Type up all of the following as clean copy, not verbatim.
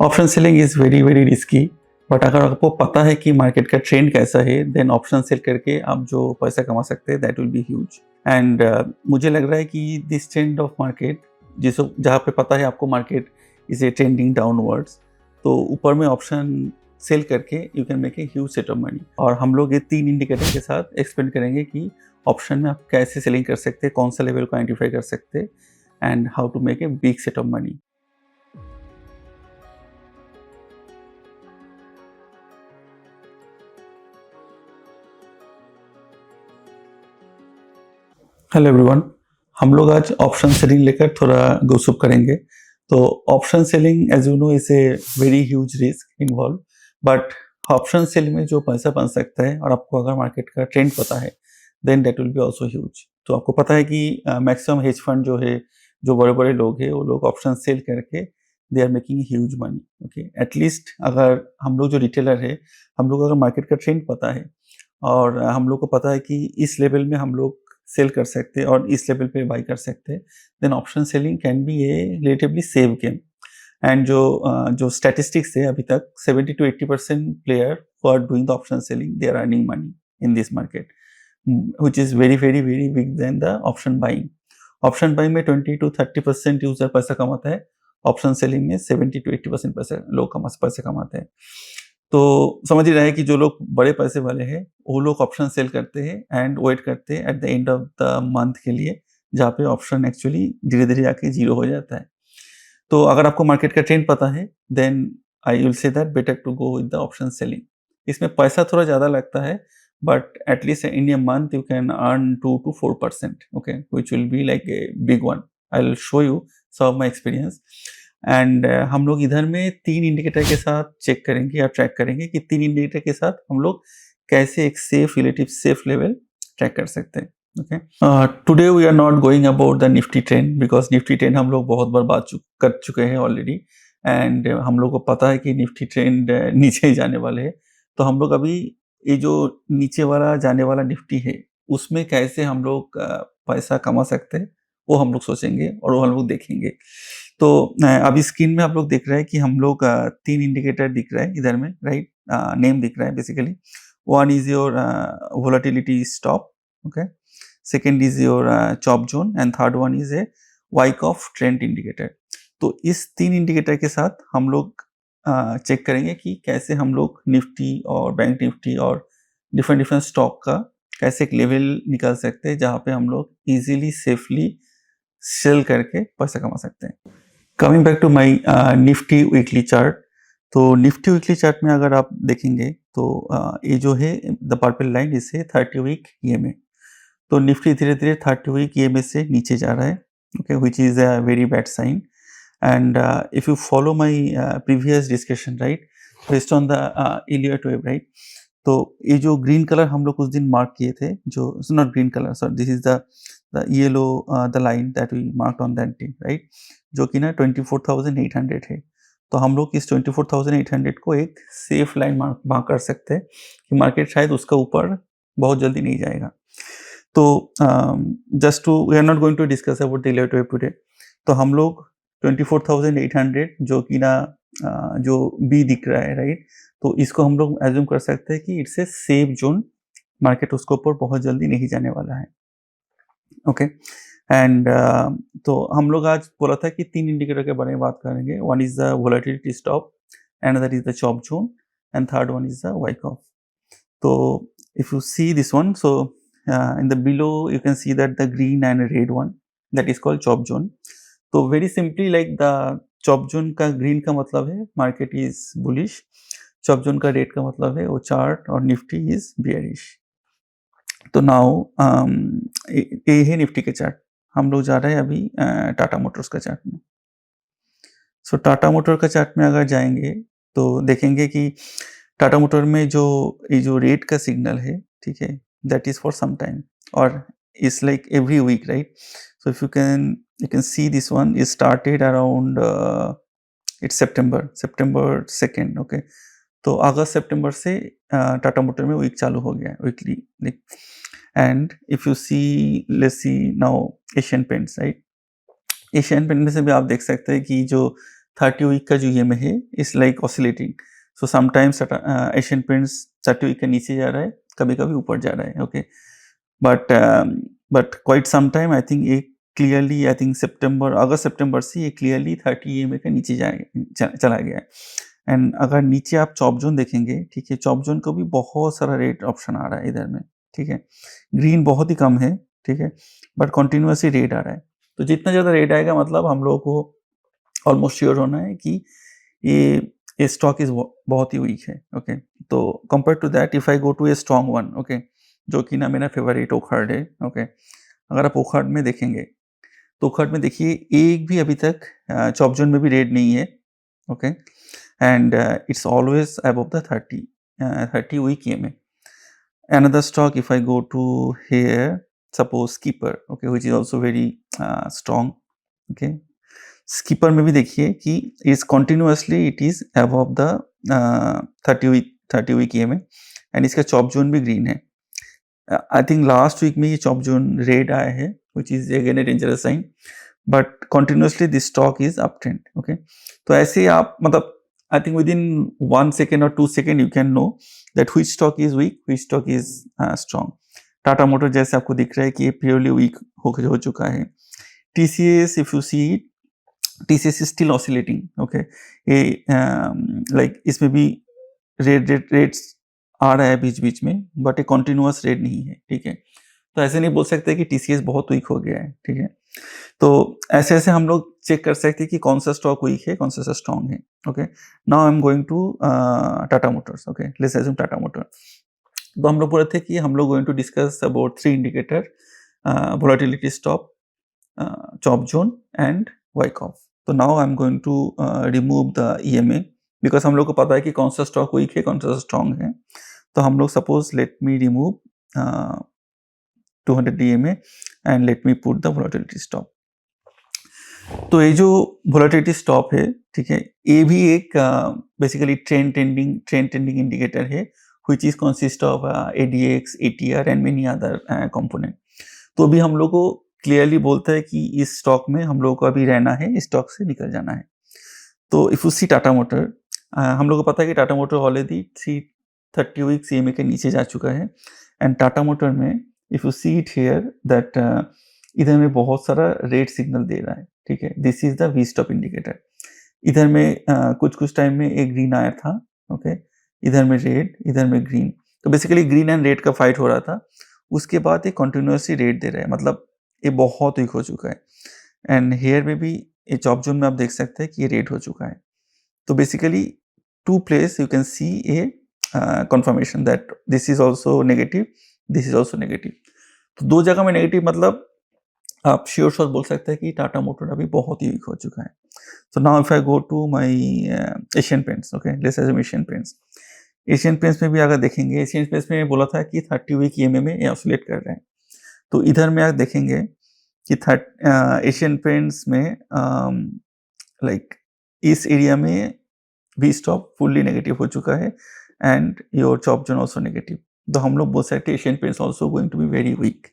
Option selling is very very risky, but अगर आपको पता है कि मार्केट का ट्रेंड कैसा है, देन ऑप्शन सेल करके आप जो पैसा कमा सकते हैं that will be huge. And मुझे लग रहा है कि दिस ट्रेंड ऑफ मार्केट, जिस जहाँ पे पता है आपको market is a trending downwards, तो ऊपर में ऑप्शन सेल करके you can make a huge set of money. और हम लोग ये 3 इंडिकेटर के साथ एक्सप्लेन करेंगे कि ऑप्शन में आप कैसे सेलिंग कर सकते हैं, कौन सा लेवल को आइडेंटिफाई कर सकते हैं, and how to make a big set of money. Hello everyone, हम लोग आज ऑप्शन सेलिंग लेकर थोड़ा गपशप करेंगे। तो option selling as you know is a very huge risk involve, but option selling में जो पैसा बन सकता है और आपको अगर मार्केट का ट्रेंड पता है then that will be also huge. तो आपको पता है कि मैक्सिमम हेज फंड जो है, जो बड़े बड़े लोग हैं, वो लोग ऑप्शन सेल करके they are making huge money. Okay, at least अगर हम लोग जो रिटेलर है, हम लोग अगर मार्केट का ट्रेंड पता है और हम लोग को पता है कि इस लेवल में हम लोग सेल कर सकते हैं और इस लेवल पे बाई कर सकते हैं, then option selling can be a relatively safe game. And जो स्टैटिस्टिक्स है अभी तक 70 to 80% player who are doing the option selling they are earning money in this market, which is very very very big then the option buying. Option buying में 20 to 30% user पैसा कमाता है, option selling में 70 to 80% पैसा लोग पैसे कमाते हैं। तो समझ ही रहे हैं कि जो लोग बड़े पैसे वाले हैं वो लोग ऑप्शन सेल करते हैं एंड वेट करते हैं at the end of the month के लिए, जहाँ पे ऑप्शन एक्चुअली धीरे धीरे आके जीरो हो जाता है। तो अगर आपको मार्केट का ट्रेंड पता है then I will say that better to go with the option selling. इसमें पैसा थोड़ा ज़्यादा लगता है, but at least in a month you can earn 2 to 4%, okay, which will be like a big one. I will show you some of my experience. And हम लोग इधर में 3 इंडिकेटर के साथ चेक करेंगे या ट्रैक करेंगे कि 3 इंडिकेटर के साथ हम लोग कैसे एक safe relative safe level track कर सकते हैं। Okay, today we are not going about the Nifty trend, because Nifty trend हम लोग बहुत बार बात कर चुके हैं ऑलरेडी, एंड हम लोग को पता है कि निफ्टी ट्रेंड नीचे ही जाने वाले हैं। तो हम लोग अभी ये जो नीचे वाला जाने वाला निफ्टी है उसमें कैसे हम लोग पैसा कमा सकते हैं वो हम लोग सोचेंगे और वो हम लोग देखेंगे। तो अभी स्क्रीन में आप लोग देख रहे हैं कि हम लोग 3 इंडिकेटर दिख रहा है इधर में, राइट? नेम दिख रहा है basically. One is your volatility stop, okay, second is your chop zone, and third one is a वाइक ऑफ ट्रेंड इंडिकेटर। तो इस 3 इंडिकेटर के साथ हम लोग चेक करेंगे कि कैसे हम लोग निफ्टी और बैंक निफ्टी और डिफरेंट डिफरेंट स्टॉक का कैसे एक लेवल निकाल सकते हैं जहाँ पे हम लोग इजीली सेफली सेल करके पैसा कमा सकते हैं। Coming back to my Nifty weekly chart, तो निफ्टी वीकली चार्ट में अगर आप देखेंगे तो ये जो है द पर्पल लाइन इसे 30 वीक ईएमए। तो निफ्टी धीरे धीरे 30 वीक ईएमए से नीचे जा रहा है, okay, which is a very bad sign. And if you follow my previous discussion, right, based on the Elliott wave, right, तो ये जो ग्रीन कलर हम लोग उस दिन मार्क किए थे, जो not green colour, sorry, this is the yellow the line that we marked on that day, right, जो कि ना 24,800 है। तो हम लोग इस 24,800 को एक सेफ लाइन मार्क कर सकते हैं कि मार्केट शायद उसका ऊपर बहुत जल्दी नहीं जाएगा। तो just to we are not going to discuss about the Elliott wave today. तो हम लोग 24,800 जो कि ना जो बी दिख रहा है, राइट, तो इसको हम लोग एज्यूम कर सकते हैं कि it's a safe zone, market उसके ऊपर बहुत जल्दी नहीं जाने वाला है। ओके, एंड तो हम लोग आज बोला था कि 3 इंडिकेटर के बारे में बात करेंगे। One is the volatility stop, another is the chop zone, and third one is the Wyckoff. तो if you see this one, so in the below you can see that the green and red one that is called chop zone. तो very simply like the chop zone का green का मतलब है market is bullish, chop zone का red का मतलब है वो चार्ट और निफ्टी इज बियरिश। तो नाउ ये है निफ्टी के चार्ट। हम लोग जा रहे हैं अभी टाटा मोटर्स का चार्ट में। सो टाटा मोटर का चार्ट में अगर जाएंगे तो देखेंगे कि टाटा मोटर में जो ये जो रेड का सिग्नल है, ठीक है, that is for some time और it's like every week, right. So if you can see this one is started around it's September 2nd, okay। तो अगस्त सितंबर से टाटा मोटर में वीक चालू हो गया है, weekly, like. And if you see, let's see now Asian Paints, right, Asian Paint में से भी आप देख सकते हैं कि जो 30 वीक का जो ईएमए है is like oscillating, so sometimes Asian Paints 30 week के नीचे जा रहा है, कभी कभी ऊपर जा रहा है, okay, but quite some time I think ये क्लियरली, आई थिंक अगस्त सितंबर से ये क्लियरली 30 ईएमए के नीचे चला गया है। एंड अगर नीचे आप चॉप जोन देखेंगे, ठीक है, चॉप जोन को भी बहुत सारा रेट ऑप्शन आ रहा है इधर में, ठीक है, ग्रीन बहुत ही कम है, ठीक है, बट कंटिन्यूसली रेट आ रहा है। तो जितना ज़्यादा रेट आएगा मतलब हम लोगों को ऑलमोस्ट श्योर होना है कि ये स्टॉक इज बहुत ही वीक है, ओके। तो compare to that if I go to a strong one, okay, जो कि ना मेरा फेवरेट ओखर्ड है, ओके। अगर आप ओखर्ड में देखेंगे तो ओखर्ड में देखिए एक भी अभी तक चॉप जोन में भी रेट नहीं है, okay, and it's always above the 30 week EMA. Another stock, if I go to here, suppose Skipper, okay, which is also very strong, okay. Skipper में भी देखिए कि is continuously it is above the 30 week EMA, and इसका chop zone भी green है। I think last week में ये chop zone red आया है, which is again a dangerous sign, but continuously this stock is uptrend, okay. तो ऐसे आप मतलब I think within 1 second or 2 second you can know that which stock is weak, which stock is strong. Tata motor जैसे आपको दिख रहा है कि ये प्योरली वीक हो चुका है। TCS, if you see it, TCS is still oscillating, okay. ये like इसमें भी रेट्स आ रहा है बीच बीच में, बट ये कॉन्टिन्यूअस रेट नहीं है, ठीक है। तो ऐसे नहीं बोल सकते कि TCS बहुत वीक हो गया है, ठीक है। तो ऐसे ऐसे हम लोग चेक कर सकते हैं कि कौन सा स्टॉक वीक है, कौन सा स्ट्रॉन्ग है, okay. Now I am going to Tata Motors, okay, let's assume Tata Motor. तो हम लोग बोले थे कि हम लोग going to discuss about 3 indicator, volatility stop, chop zone and Wyckoff. तो now I am going to remove the EMA, because हम लोग को पता है कि कौन सा स्टॉक वीक है, कौन सा स्ट्रॉन्ग है। तो हम लोग suppose let me remove 200 EMA and let me put the volatility stop. तो ये जो वोलेटिलिटी स्टॉप है, ठीक है, ये भी एक बेसिकली ट्रेंड टेंडिंग इंडिकेटर है, which is consist of ADX, ATR and many other component. तो अभी हम लोग को क्लियरली बोलता है कि इस स्टॉक में हम लोग को अभी रहना है, इस स्टॉक से निकल जाना है। तो if you see Tata Motor, हम लोग को पता है कि Tata Motor already 330 week EMA के नीचे जा चुका है, एंड टाटा मोटर में if you see it here that इधर में बहुत सारा रेड सिग्नल दे रहा है, ठीक है, this is the V stop indicator. इधर में कुछ टाइम में एक ग्रीन आया था, ओके, इधर में रेड, इधर में ग्रीन, तो बेसिकली ग्रीन एंड रेड का फाइट हो रहा था। उसके बाद ये कंटिन्यूसली रेड दे रहा है, मतलब ये बहुत वीक हो चुका है। एंड हेयर में भी ये चॉप जोन में आप देख सकते हैं कि ये रेड हो चुका है। तो basically to place you can see a confirmation that this is also negative, this is also negative. तो दो जगह में नेगेटिव मतलब आप श्योर शॉट बोल सकते हैं कि टाटा मोटर अभी बहुत ही वीक हो चुका है। So now if I go to my Asian Paints, okay, let's assume Asian Paints. Asian Paints में भी अगर देखेंगे, एशियन पेंट्स में बोला था कि 30 वीक EMA में ये ऑसिलेट कर रहे हैं। तो इधर में आप देखेंगे कि एशियन पेंट्स में लाइक इस एरिया में वी स्टॉप फुल्ली नेगेटिव हो चुका है and your chop zone also negative. तो हम लोग बोल सकते हैं Asian Paints also going to be very weak,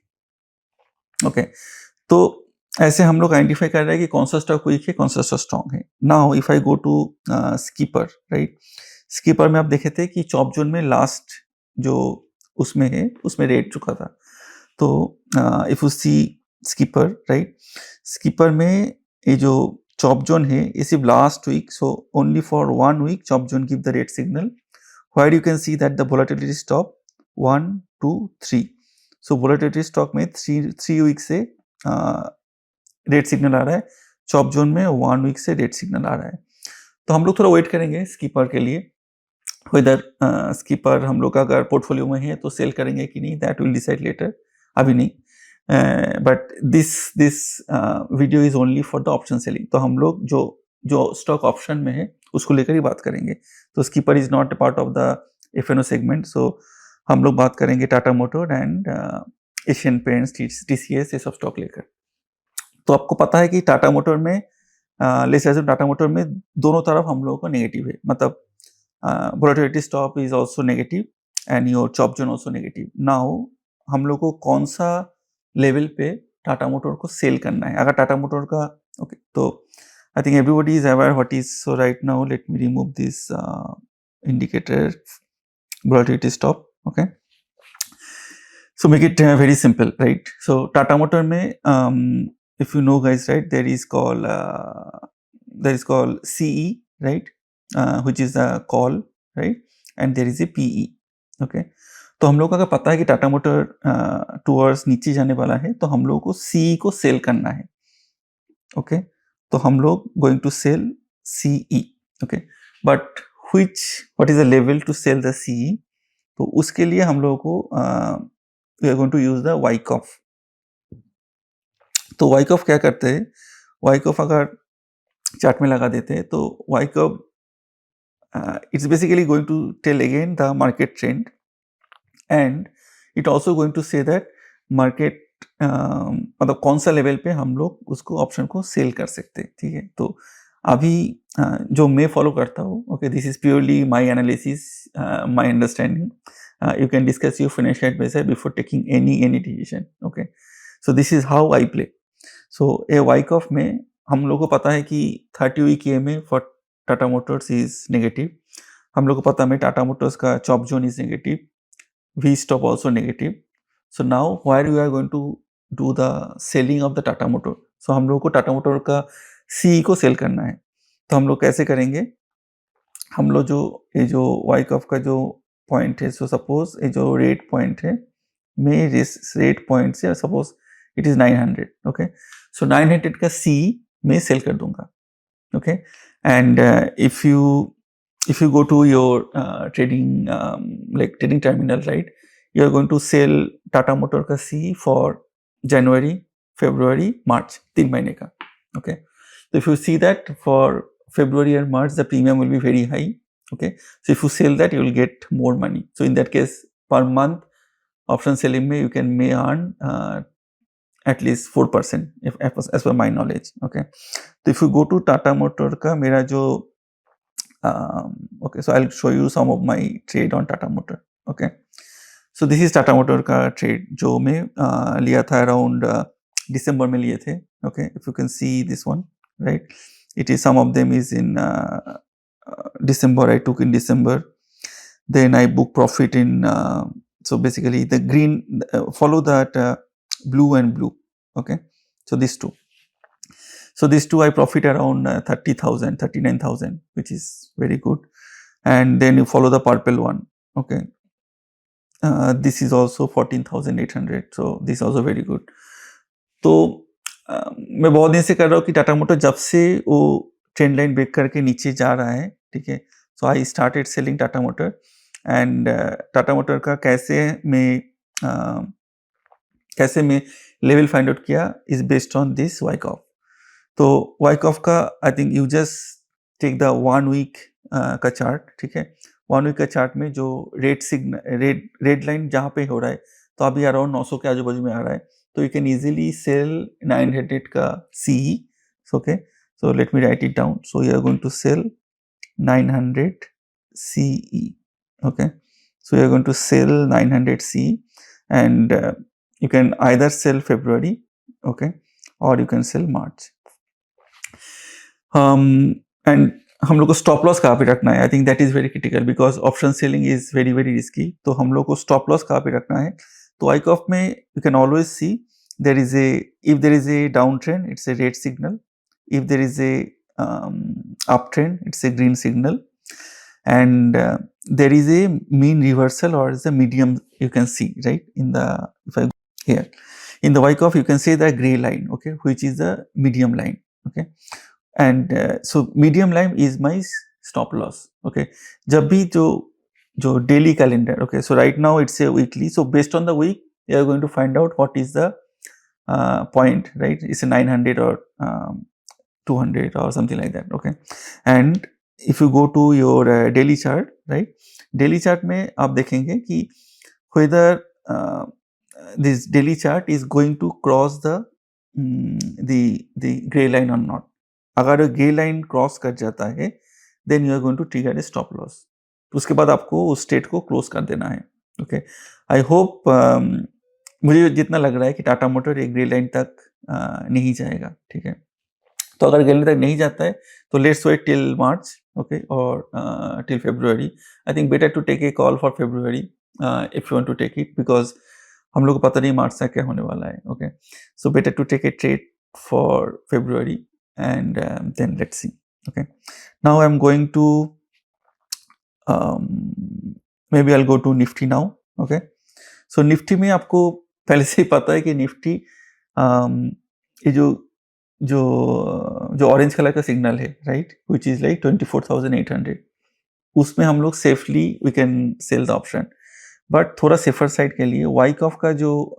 okay. तो ऐसे हम लोग आइडेंटिफाई कर रहे हैं कि कौन सा स्टॉक वीक है, कौन सा स्टॉक स्ट्रॉन्ग है। Now if I go to Skipper, right, Skipper में आप देखे थे कि चॉप जोन में लास्ट जो उसमें है उसमें रेट चुका था। तो if you see Skipper, right, Skipper में ये जो चॉप जोन है ये सिर्फ last week, so only for 1 week chop zone give the rate signal, where you can see that the volatility stop 1 2 3। So volatility stock में 3 वीक से रेट सिग्नल आ रहा है, चॉप जोन में 1 वीक से rate signal आ रहा है। तो हम लोग थोड़ा वेट करेंगे स्कीपर के लिए, वेदर स्कीपर हम लोग का अगर पोर्टफोलियो में है तो सेल करेंगे कि नहीं, दैट विल डिसाइड लेटर, अभी नहीं। But this video is only for the option selling. तो हम लोग जो स्टॉक ऑप्शन में है उसको लेकर ही बात करेंगे। तो Skipper is not a part of the FNO segment, so हम लोग बात करेंगे Tata motor and Asian Paints, TCS, ये सब स्टॉक लेकर। तो आपको पता है कि टाटा मोटर में लेट्स अज्यूम टाटा मोटर में दोनों तरफ हम लोगों को नेगेटिव है, मतलब volatility stop is also negative and your chop zone also negative. Now हम लोग को कौन सा लेवल पे टाटा मोटर को सेल करना है। अगर टाटा मोटर का ओके, तो I think everybody is aware what is. So right now let me remove this indicator volatility stop. Okay, so make it very simple, right? So Tata Motor में if you know guys, right, there is called CE, right, which is a call, right, and there is a PE. Okay, तो हम लोग को अगर पता है कि Tata motor towards नीचे जाने वाला है तो हम लोग को CE को सेल करना है. ओके, तो हम लोग going to sell CE. Okay, but what is the level to sell the CE? तो उसके लिए हम लोगों को we are going to use the Wyckoff. तो वाइकॉफ क्या करते हैं? वाइकॉफ अगर चार्ट में लगा देते हैं तो Wyckoff it's basically going to tell again the market trend and it also going to say that market मतलब कौन सा लेवल पे हम लोग उसको ऑप्शन को सेल कर सकते हैं. ठीक है, तो अभी जो मैं फॉलो करता हूँ, okay, this is purely my analysis, my understanding. You can discuss your financial advisor before taking any decision. Okay, so this is how I play. So a Wyckoff में हम लोग को पता है कि 30 वीक में for Tata Motors is negative. हम लोग को पता है टाटा मोटर्स का chop zone is negative, we stop also negative. So now where we are going to do the selling of the Tata motor. So हम लोग को टाटा मोटर का CE को सेल करना है. तो हम लोग कैसे करेंगे? हम लोग ये जो Wyckoff का जो पॉइंट है, सो सपोज ये जो रेट पॉइंट है, मैं रेट पॉइंट से सपोज इट इज 900. ओके, सो 900 का CE मैं सेल कर दूंगा. Okay, and if you go to your trading like trading terminal, right, you are going to sell Tata Motor का CE for January, February, March, 3 महीने का. Okay, so if you see that for February and March the premium will be very high. Okay, so if you sell that you will get more money. So in that case per month option selling may you may earn at least 4% if as per my knowledge. Okay, so if you go to Tata Motor का मेरा जो okay, so I'll show you some of my trade on Tata Motor. Okay, so this is Tata Motor का trade जो मैं लिया था around December में लिए थे. Okay, if you can see this one, right, it is some of them is in December. I took in December, then I book profit in so basically the green follow that blue and blue. Okay, so these two, I profit around 30,000, 39,000, which is very good. And then you follow the purple one. Okay, this is also 14,800, so this is also very good. तो मैं बहुत दिन से कर रहा हूँ कि Tata motor जब से वो ट्रेंड लाइन ब्रेक करके नीचे जा रहा है, ठीक है, so I started selling Tata motor. And Tata motor का कैसे मैं लेवल फाइंड आउट किया is based on this Wyckoff. तो Wyckoff का I think you just take the 1 week का चार्ट. ठीक है, 1 वीक का चार्ट में जो रेड लाइन जहाँ पे हो रहा है, तो अभी अराउंड 900 के आजू बाजू में आ रहा है, तो यू कैन इजीली सेल 900 का CE. Okay, so let me write it down. So you are going to sell 900 CE. Okay, so you are going to sell 900 CE and you can either sell February, okay, or you can sell March. And हम लोग को stop loss कहाँ पे रखना है? I think that is very critical because option selling is very very risky. तो हम लोग को स्टॉप लॉस कहाँ पे रखना है? तो Wyckoff में you can always see if there is a downtrend, it's a red signal. If there is a uptrend, it's a green signal. And there is a mean reversal or is a medium you can see, right? If I go here in the Wyckoff, you can see the gray line, okay, which is the medium line. Okay, and so medium line is my stop loss. Okay, जब भी जो daily calendar, okay, so right now it's a weekly, so based on the week you are going to find out what is the point, right? It's a 900 or 200 or something like that. Okay, and if you go to your daily chart, right, daily chart में आप देखेंगे कि whether this daily chart is going to cross the gray line or not. अगर grey line cross कर जाता है then you are going to trigger a stop loss. तो उसके बाद आपको उस स्टेट को क्लोज कर देना है. ओके, आई होप मुझे जितना लग रहा है कि टाटा मोटर एक ग्रे लाइन तक नहीं जाएगा. ठीक है, तो अगर गैलरी तक नहीं जाता है तो let's wait till March, okay, और till February. I think better to take a call for February if you want to take it, because हम लोग को पता नहीं मार्च तक क्या होने वाला है. Okay, so better to take a trade for February and then let's see. Okay, now I am going to maybe I'll go to Nifty now. Okay, so Nifty में आपको पहले से ही पता है कि निफ्टी ये जो जो जो ऑरेंज कलर का सिग्नल है, राइट, विच इज लाइक 24,800, उसमें हम लोग safely we can sell the option. But थोड़ा सेफर साइड के लिए वाइकॉफ का जो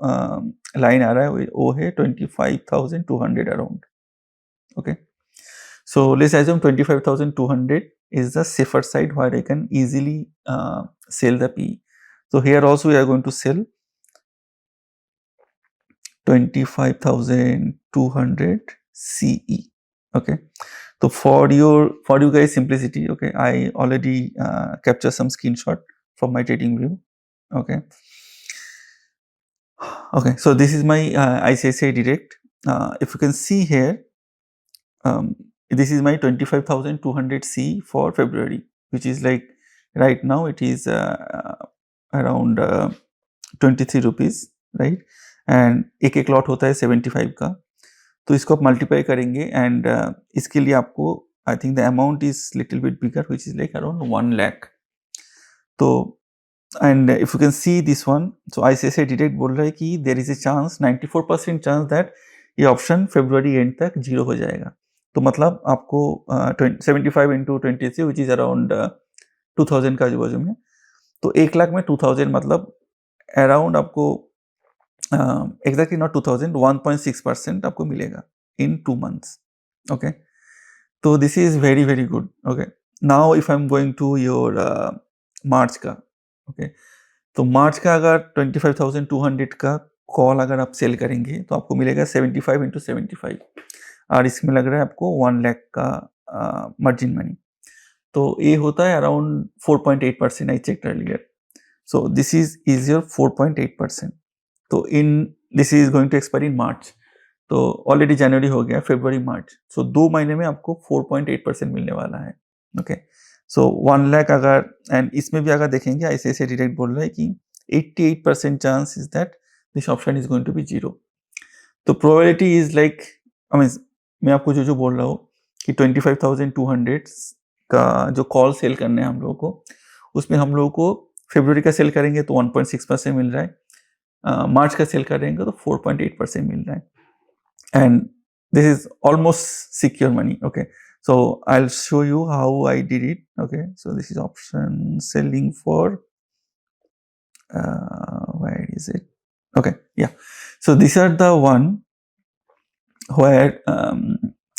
लाइन आ रहा है वो है 25,200 around. Okay, so let's assume 25,200 is the safer side where I can easily sell the PE. So here also we are going to sell 25,200 CE. Okay, so for you guys simplicity, okay, I already capture some screenshot from my trading view. Okay, so this is my ICICI Direct. If you can see here, this is my 25,200 C for February, which is like right now it is around 23 rupees, right, and एक lot होता है 75 का. तो इसको आप multiply करेंगे and इसके लिए आपको I think the amount is little bit bigger, which is like around 1 lakh. तो and if you can see this one, so ICICI direct बोल रहा है कि there is a chance, 94% chance that ये ऑप्शन फेब्रुअरी एंड तक zero हो जाएगा. तो मतलब आपको 75 इंटू 23 विच इज अराउंड 2000 का आजू बाजू में. तो 1 लाख में 2000 मतलब अराउंड आपको exactly not 2000, 1.6% आपको मिलेगा in 2 months. Okay, so this is very very good. Okay, now if I'm going to your March का, okay, तो March का अगर 25,200 का कॉल अगर आप सेल करेंगे तो आपको मिलेगा 75 into 75 और इसमें लग रहा है आपको 1 लाख का मार्जिन मनी. तो ये होता है around 4.8%. I check earlier. So this is your 4.8%. तो in this is going to expire in March. तो ऑलरेडी जनवरी हो गया, फेब्रुअरी मार्च, सो 2 महीने में आपको 4.8% मिलने वाला है. ओके, सो 1 लाख अगर, एंड इसमें भी अगर देखेंगे ICICI डायरेक्ट बोल रहा है कि 88% chance is that this option is going to be zero. तो probability is like, I mean मैं आपको जो बोल रहा हूँ कि 25,200 का जो कॉल सेल करने हैं हम लोगों को, उसमें हम लोगों को फेब्रुअरी का सेल करेंगे तो 1.6% मिल रहा है, मार्च का सेल करेंगे तो 4.8% मिल रहा है. And this is almost secure money. Okay, so I will show you how I did it. Okay, so this is option selling for where is it? Okay, yeah, so these are the one where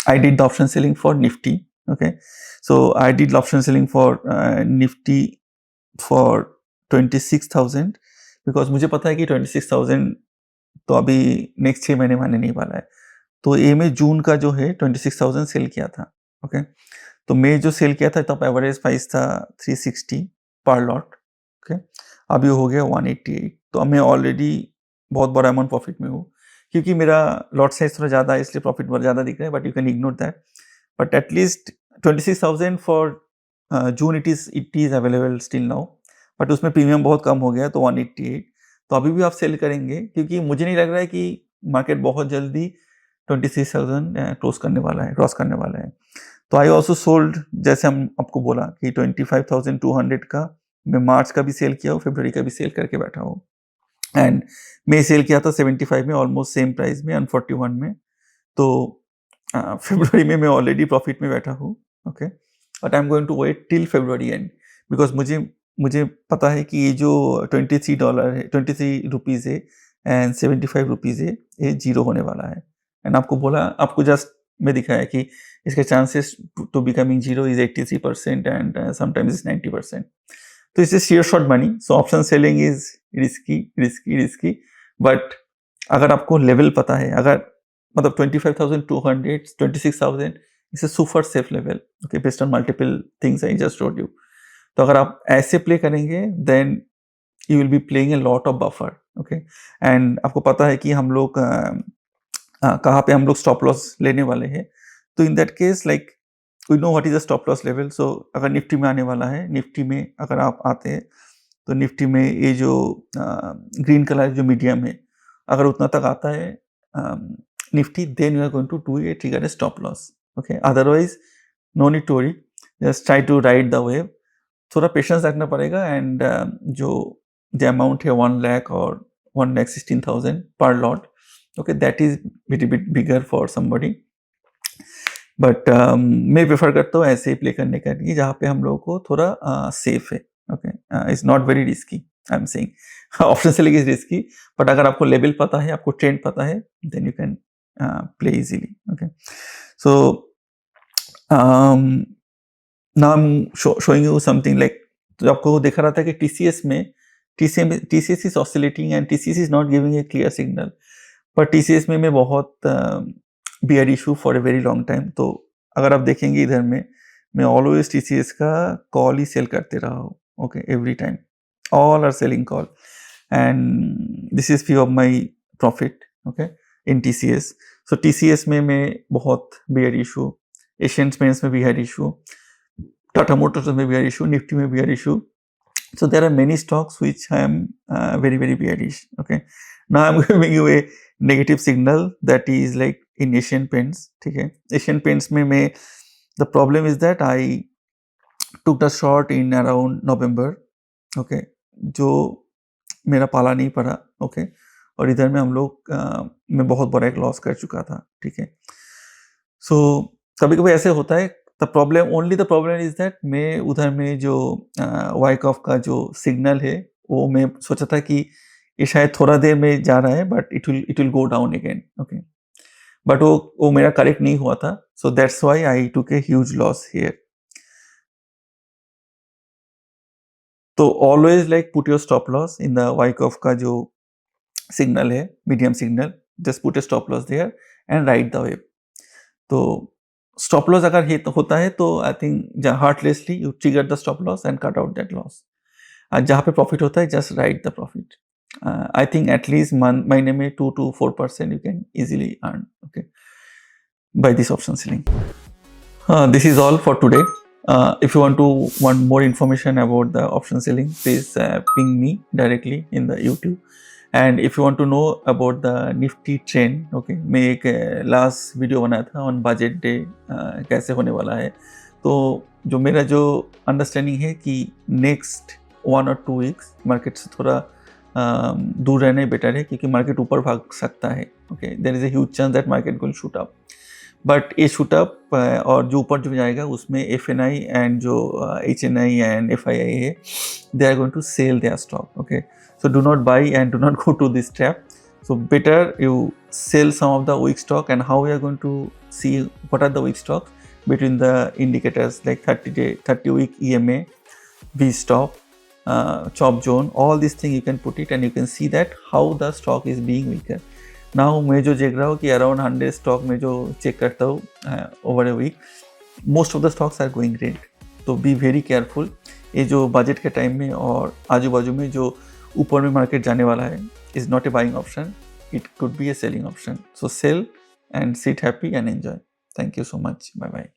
I did the option selling for Nifty. Okay, so I did the option selling for Nifty for 26,000 because मुझे पता है कि 26,000 तो अभी next 6 महीने में आने नहीं वाला है. तो ये मैं जून का जो है 26,000 सेल किया था. ओके, तो मैं जो सेल किया था तब एवरेज प्राइस था 360 पर लॉट. ओके, अभी हो गया 188. तो मैं ऑलरेडी बहुत बड़ा अमाउंट प्रॉफिट में हूँ, क्योंकि मेरा लॉट साइज थोड़ा ज़्यादा है इसलिए प्रॉफिट बहुत ज़्यादा दिख रहा है. But you can ignore that. But at least 26,000 for June it is available still now. But उसमें प्रीमियम बहुत कम हो गया तो 188. तो अभी भी आप सेल करेंगे, क्योंकि मुझे नहीं लग रहा है कि मार्केट बहुत जल्दी 26,000 क्रॉस करने वाला है. तो आई ऑल्सो सोल्ड, जैसे हम आपको बोला कि 25,200 का मैं मार्च का भी सेल किया हूँ, फेब्रुअरी का भी सेल करके बैठा हूँ. एंड मैं सेल किया था 75 में, ऑलमोस्ट सेम प्राइस में, 141 में. तो फेब्रुअरी में मैं ऑलरेडी प्रॉफिट में बैठा हूँ. Okay, but I am going to wait till February end, because मुझे पता है कि ये जो $23 है, 23 रुपीज़ है एंड 75 रुपीज़ है, ये जीरो होने वाला है. एंड आपको जस्ट मैं दिखाया कि इसके chances to becoming zero is 83% and sometimes is 90%. तो इससे share short money. So option selling is risky. But अगर आपको लेवल पता है, अगर मतलब 25,200, 26,000 is a super safe level. Okay, based on multiple things I just told you. तो अगर आप ऐसे प्ले करेंगे then you will be playing a lot of buffer. Okay, and आपको पता है कि हम लोग कहाँ पे हम लोग स्टॉप लॉस लेने वाले हैं. तो in that case like we know what is the stop loss level. So अगर निफ्टी में आने वाला है, निफ्टी में अगर आप आते हैं तो निफ्टी में ये जो ग्रीन कलर जो मीडियम है, अगर उतना तक आता है Nifty, then you are going to do a trigger a stop loss. Okay, otherwise no need to worry, just try to ride the wave. थोड़ा पेशेंस रखना पड़ेगा. एंड जो द अमाउंट है 1 लाख और 1,16,000 पर lot, okay, that is little bit bigger for somebody. But मैं prefer करता हूँ ऐसे ही प्ले करने का लिए जहाँ पे हम लोगों को थोड़ा सेफ है. Okay, it's not very risky, I am saying option selling is risky, but अगर आपको लेवल पता है, आपको ट्रेंड पता है, then you can play easily. Okay, so now I'm showing you something like, तो आपको दिखा रहा था कि TCS is oscillating and TCS is not giving a clear signal, पर TCS में मैं बहुत bear issue for a very long time. तो अगर आप देखेंगे इधर में, मैं always TCS का कॉल ही सेल करते रहा हूँ. Okay, every time all are selling call and this is few of my profit, okay, in TCS. so TCS में मैं बहुत bear issue, एशियन पेंट्स में भी है इशू, टाटा मोटर्स में भी है इशू, निफ्टी में भी है issue. So there are many stocks which I am very very bearish. Okay, now I'm giving you a negative signal that is like in Asian Paints. ठीक है, Asian Paints में मैं the problem is that I took the short in around November. Okay, जो मेरा पाला नहीं पड़ा. Okay, और इधर में हम लोग मैं बहुत बड़ा एक लॉस कर चुका था. ठीक है, so कभी कभी ऐसे होता है. द प्रॉब्लम इज दैट मैं उधर में जो वाइकॉफ का जो सिग्नल है, वो मैं सोचा था कि ये शायद थोड़ा देर में जा रहा है, but it will go down again. Okay, but वो मेरा करेक्ट नहीं हुआ था. So that's why I took a huge loss here. तो always like put your stop loss in the Wyckoff का जो सिग्नल है, medium signal, just put a stop loss there and ride the wave. तो stop loss अगर होता है तो I think heartlessly you trigger the stop loss and cut out that loss. जहाँ पे प्रॉफिट होता है just right the profit. I think at least महीने में 2 to 4% you can easily earn. Okay, by this option selling. This is all for today. If you want more information about the option selling, please ping me directly in the YouTube. And if you want to know about the Nifty trend, okay, मैं एक last video बनाया था on budget day कैसे होने वाला है. तो जो मेरा जो अंडरस्टैंडिंग है कि नेक्स्ट 1 or 2 वीक्स मार्केट से थोड़ा दूर रहने बेटर है, क्योंकि मार्केट ऊपर भाग सकता है. Okay, there is a huge chance that market will shoot up. But ये शूट अप और जो ऊपर जो जाएगा उसमें FNI एंड जो HNI एंड FII है, they are going to sell their stock. Okay, so do not buy and do not go to this trap. So better you sell some of the weak stock. And how we are going to see what are the weak stocks between the indicators like 30 week EMA, V stop, chop zone, all these things you can put it and you can see that how the stock is being weaker. Now मैं जो देख रहा हूँ कि around 100 stock में जो check करता हूँ over a week, most of the stocks are going red. तो be very careful. ये जो बजट के टाइम में और आजू बाजू में जो ऊपर में मार्केट जाने वाला है, is not a buying option, it could be a selling option. So sell and sit happy and enjoy. Thank you so much. Bye bye.